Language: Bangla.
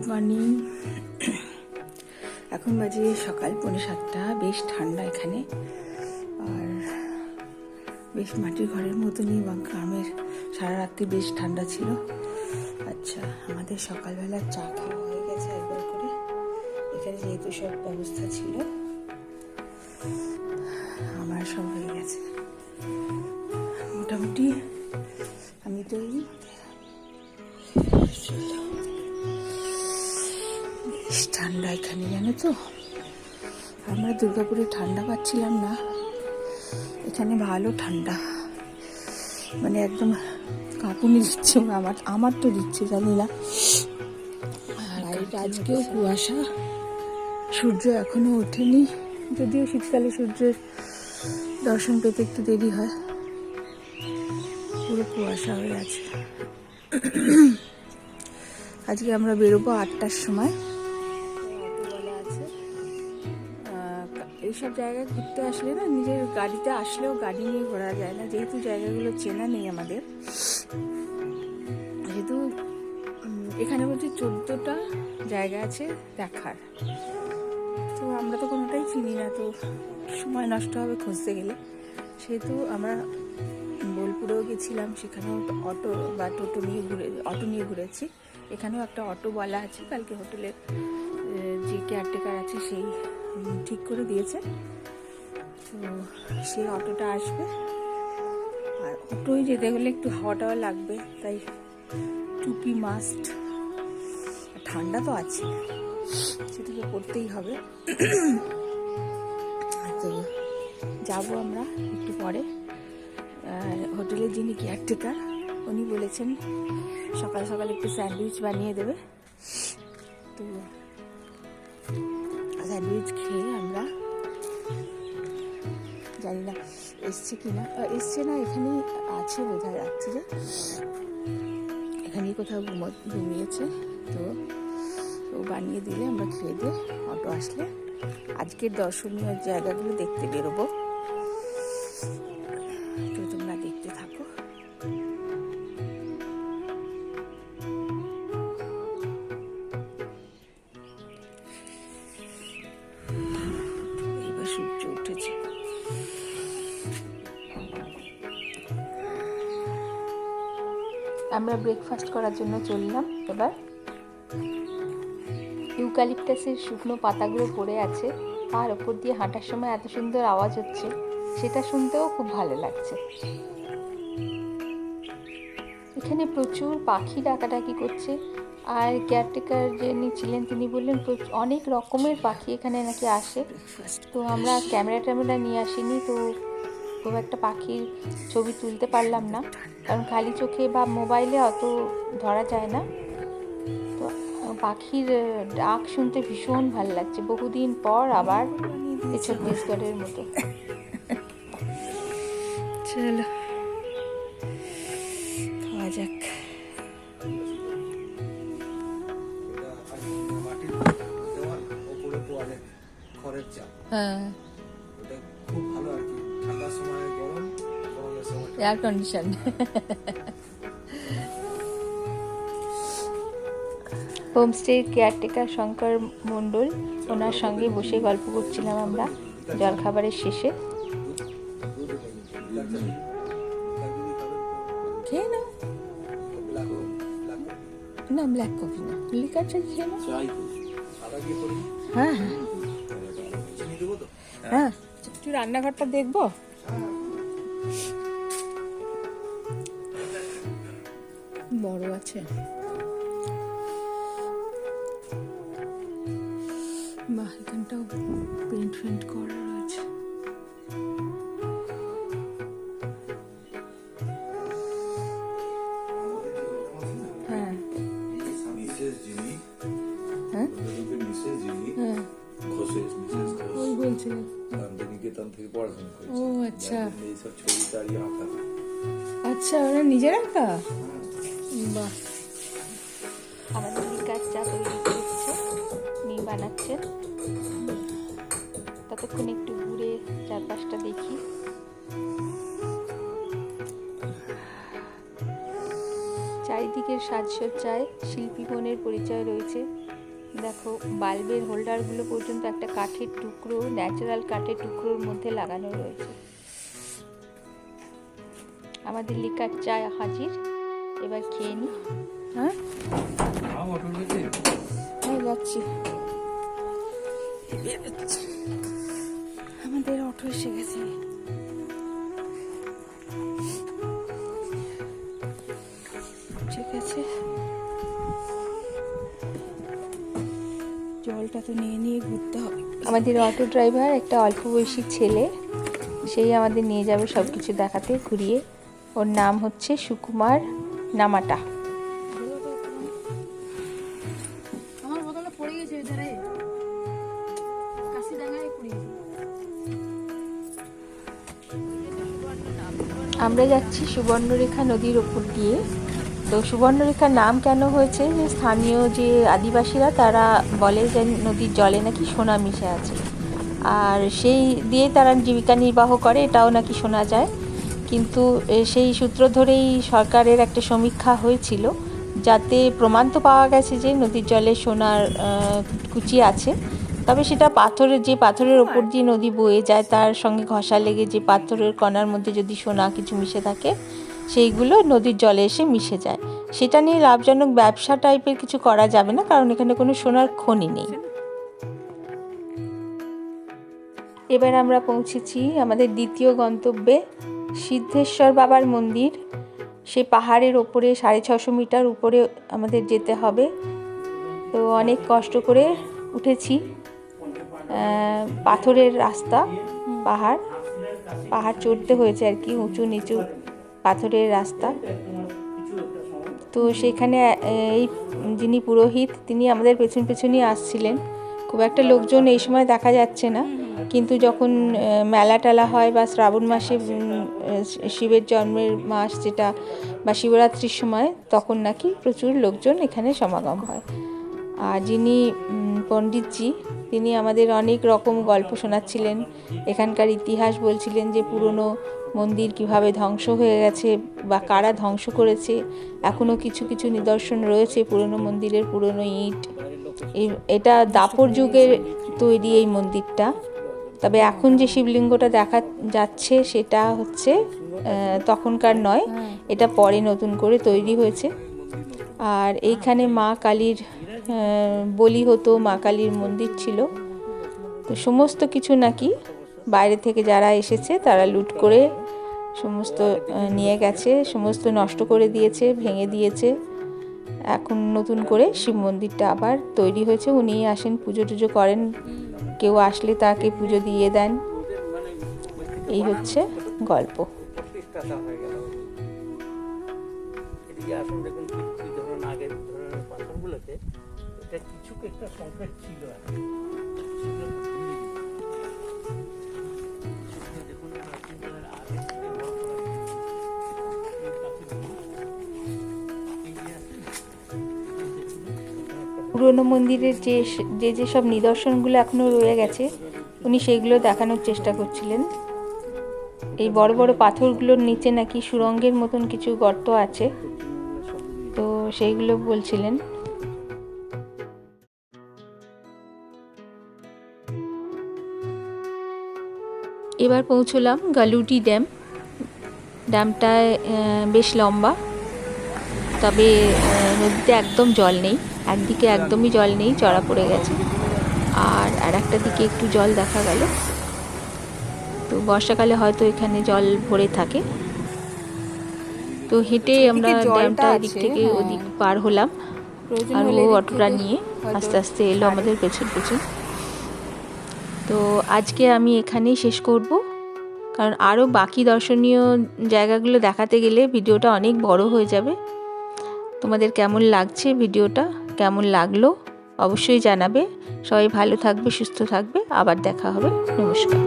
মর্নিং। এখন বাজে সকাল 7:45। বেশ ঠান্ডা এখানে, আর বেশ মাটির ঘরের মতনই, বা গ্রামের সারা রাত্রি বেশ ঠান্ডা ছিল। আচ্ছা, আমাদের সকালবেলা চা খাওয়া হয়ে গেছে একবার করে। এখানে যেহেতু সব ব্যবস্থা ছিল, আমার সব হয়ে গেছে মোটামুটি। আমি তৈরি। বেশ ঠান্ডা এখানে, জানো তো। আমরা দুর্গাপুরে ঠান্ডা পাচ্ছিলাম না, এখানে ভালো ঠান্ডা, মানে একদম কাঁপুনি দিচ্ছে। আমার তো দিচ্ছে, জানি না। আর আজকেও কুয়াশা, সূর্য এখনো ওঠেনি, যদিও শীতকালে সূর্যের দর্শন পেতে একটু দেরি হয়। পুরো কুয়াশা হয়ে আছে। আজকে আমরা বেরোবো 8টার সময়। অটো বলা আছে। এইসব জায়গায় ঘুরতে আসলে না, নিজের গাড়িতে আসলেও গাড়ি নিয়ে ঘোরা যায় না, যেহেতু জায়গাগুলো চেনা নেই আমাদের। যেহেতু এখানে বলছি 14টা জায়গা আছে দেখার, তো আমরা তো কোনোটাই চিনি না, তো সময় নষ্ট হবে খুঁজতে গেলে। সেহেতু আমরা বোলপুরেও গেছিলাম, সেখানেও অটো বা অটো নিয়ে ঘুরেছি। এখানেও একটা অটো বলা আছে, কালকে হোটেলের যে কেয়ারটেকার আছে সেই ঠিক করে দিয়েছে, তো সেই অটোটা আসবে। আর অটোয় যেতে গেলে একটু হাওয়া টাওয়া লাগবে, তাই টুপি মাস্ট। ঠান্ডা তো আছে, সেটাকে করতেই হবে। তো যাবো আমরা একটু পরে। হোটেলের যিনি কেয়ারটেকার, উনি বলেছেন সকাল সকাল একটু স্যান্ডউইচ বানিয়ে দেবে, তো স্যান্ডউইচ খেয়ে আমরা, জানি না এসছে কি না, এসছে না, এখানেই আছে বোঝা যাচ্ছে যে এখানেই কোথাও ঘুমিয়েছে। তো ও বানিয়ে দিলে আমরা খেয়ে দিয়ে অটো আসলে আজকের দর্শনীয় জায়গাগুলো দেখতে বেরোবো। তো তোমরা দেখতে থাকো। এবার সূর্য উঠেছে। আমরা ব্রেকফাস্ট করার জন্য চললাম এবার। ইউক্যালিপটাসের শুকনো পাতাগুলো পড়ে আছে, আর ওপর দিয়ে হাঁটার সময় এত সুন্দর আওয়াজ হচ্ছে, সেটা শুনতেও খুব ভালো লাগছে। এখানে প্রচুর পাখি ডাকাডাকি করছে, আর কেয়ারটেকার যিনি ছিলেন তিনি বললেন অনেক রকমের পাখি এখানে নাকি আসে। তো আমরা ক্যামেরা নিয়ে আসিনি, তো খুব একটা পাখির ছবি তুলতে পারলাম না, কারণ খালি চোখে বা মোবাইলে অত ধরা যায় না। তো পাখির ডাক শুনতে ভীষণ ভালো লাগছে, বহুদিন পর আবার ছত্তিশগড়ের মতো। চলো খাওয়া যাক। হ্যাঁ, খুব ভালো আর কি, ঠান্ডার সময় গরম, গরমের সময় এয়ার কন্ডিশন। হোমস্টের কেয়ারটেকার শঙ্কর মণ্ডল, ওনার সঙ্গে বসে গল্প করছিলাম আমরা জলখাবারের শেষে। খেয়ে নাও না, ব্ল্যাক কফি না, লিকার চা খেয়ে নাও। হ্যাঁ হ্যাঁ হ্যাঁ, একটু রান্নাঘরটা দেখবো। বড় আছে, বাহ, এখানটাও পেন্ট করা রয়েছে। হ্যাঁ হ্যাঁ হ্যাঁ, ওই বলছে শান্তিনিকেতন থেকে পড়াশোনা করেছে। ও আচ্ছা, এইসব ছবি তারই আঁকা। আচ্ছা, ওরা নিজের আঁকা। বাহ। আমাদের লিকার চা তৈরি করছে, উনি বানাচ্ছেন। ততক্ষণ একটু ঘুরে চারপাশটা দেখি। চারিদিকের সাজসজ্জায় শিল্পী মনের পরিচয় রয়েছে। দেখো বাল্বের হোল্ডারগুলো পর্যন্ত একটা কাঠের টুকরো, ন্যাচারাল কাঠের টুকরোর মধ্যে লাগানো রয়েছে। আমাদের লিকার চা হাজির, এবার খেয়ে নি। হ্যাঁ যাচ্ছি, আমাদের অটো এসে গেছে। ঠিক আছে, জলটা তো নিয়ে ঘুরতে হবে। আমাদের অটো ড্রাইভার একটা অল্প বয়সী ছেলে, সেই আমাদের নিয়ে যাবে সব কিছু দেখাতে ঘুরিয়ে। ওর নাম হচ্ছে সুকুমার নামাটা। আমরা যাচ্ছি সুবর্ণরেখা নদীর ওপর দিয়ে। তো সুবর্ণরেখার নাম কেন হয়েছে, যে স্থানীয় যে আদিবাসীরা তারা বলে যে নদীর জলে নাকি সোনা মিশে আছে, আর সেই দিয়ে তারা জীবিকা নির্বাহ করে, এটাও নাকি শোনা যায়। কিন্তু সেই সূত্র ধরেই সরকারের একটা সমীক্ষা হয়েছিল, যাতে প্রমাণ তো পাওয়া গেছে যে নদীর জলে সোনার কুচি আছে, তবে সেটা পাথরের ওপর দিয়ে নদী বয়ে যায়, তার সঙ্গে ঘষা লেগে যে পাথরের কণার মধ্যে যদি সোনা কিছু মিশে থাকে, সেইগুলো নদীর জলে এসে মিশে যায়। সেটা নিয়ে লাভজনক ব্যবসা টাইপের কিছু করা যাবে না, কারণ এখানে কোনো সোনার খনি নেই। এবার আমরা পৌঁছেছি আমাদের দ্বিতীয় গন্তব্যে, সিদ্ধেশ্বর বাবার মন্দির। সে পাহাড়ের ওপরে 650 মিটার উপরে আমাদের যেতে হবে। তো অনেক কষ্ট করে উঠেছি, পাথরের রাস্তা, পাহাড় চড়তে হয়েছে আর কি, উঁচু নিচু পাথরের রাস্তা। তো সেখানে এই যিনি পুরোহিত, তিনি আমাদের পেছনই আসছিলেন। খুব একটা লোকজন এই সময় দেখা যাচ্ছে না, কিন্তু যখন মেলা টেলা হয় বা শ্রাবণ মাসে শিবের জন্মের মাস যেটা, বা শিবরাত্রির সময়, তখন নাকি প্রচুর লোকজন এখানে সমাগম হয়। আর যিনি পণ্ডিতজি, তিনি আমাদের অনেক রকম গল্প শোনাচ্ছিলেন, এখানকার ইতিহাস বলছিলেন, যে পুরনো মন্দির কিভাবে ধ্বংস হয়ে গেছে বা কারা ধ্বংস করেছে। এখনও কিছু কিছু নিদর্শন রয়েছে পুরনো মন্দিরের, পুরনো ইট। এটা দাপর যুগের তৈরি এই মন্দিরটা, তবে এখন যে শিবলিঙ্গটা দেখা যাচ্ছে সেটা হচ্ছে তখনকার নয়, এটা পরে নতুন করে তৈরি হয়েছে। আর এইখানে মা কালীর বলি হতো, মা কালীর মন্দির ছিল। তো সমস্ত কিছু নাকি বাইরে থেকে যারা এসেছে তারা লুট করে সমস্ত নিয়ে গেছে, সমস্ত নষ্ট করে দিয়েছে, ভেঙে দিয়েছে। এখন নতুন করে শিব মন্দিরটা আবার তৈরি হয়েছে। উনি আসেন, পুজো টুজো করেন, কেউ আসলে তাকে পুজো দিয়ে দেন। এই হচ্ছে গল্প। পুরনো মন্দিরের যে সব নিদর্শনগুলো এখনো রয়ে গেছে, উনি সেইগুলো দেখানোর চেষ্টা করছিলেন। এই বড় বড় পাথরগুলোর নিচে নাকি সুড়ঙ্গের মতন কিছু গর্ত আছে, তো সেইগুলো বলছিলেন। এবার পৌঁছলাম গালুটি ড্যাম। ড্যামটা বেশ লম্বা, তবে নদীতে একদম জল নেই। একদিকে একদমই জল নেই, চড়া পড়ে গেছে, আর একটা দিকে একটু জল দেখা গেল। তো বর্ষাকালে হয়তো এখানে জল ভরে থাকে। তো হেঁটে আমরা ড্যামটার দিক থেকে ওদিক পার হলাম, আর ও অটোটা নিয়ে আস্তে আস্তে এলো আমাদের পেছন। তো আজকে আমি এখানেই শেষ করব, কারণ আরও বাকি দর্শনীয় জায়গাগুলো দেখাতে গেলে ভিডিওটা অনেক বড় হয়ে যাবে। তোমাদের কেমন লাগছে, ভিডিওটা কেমন লাগলো অবশ্যই জানাবে। সবাই ভালো থাকবে, সুস্থ থাকবে। আবার দেখা হবে। নমস্কার।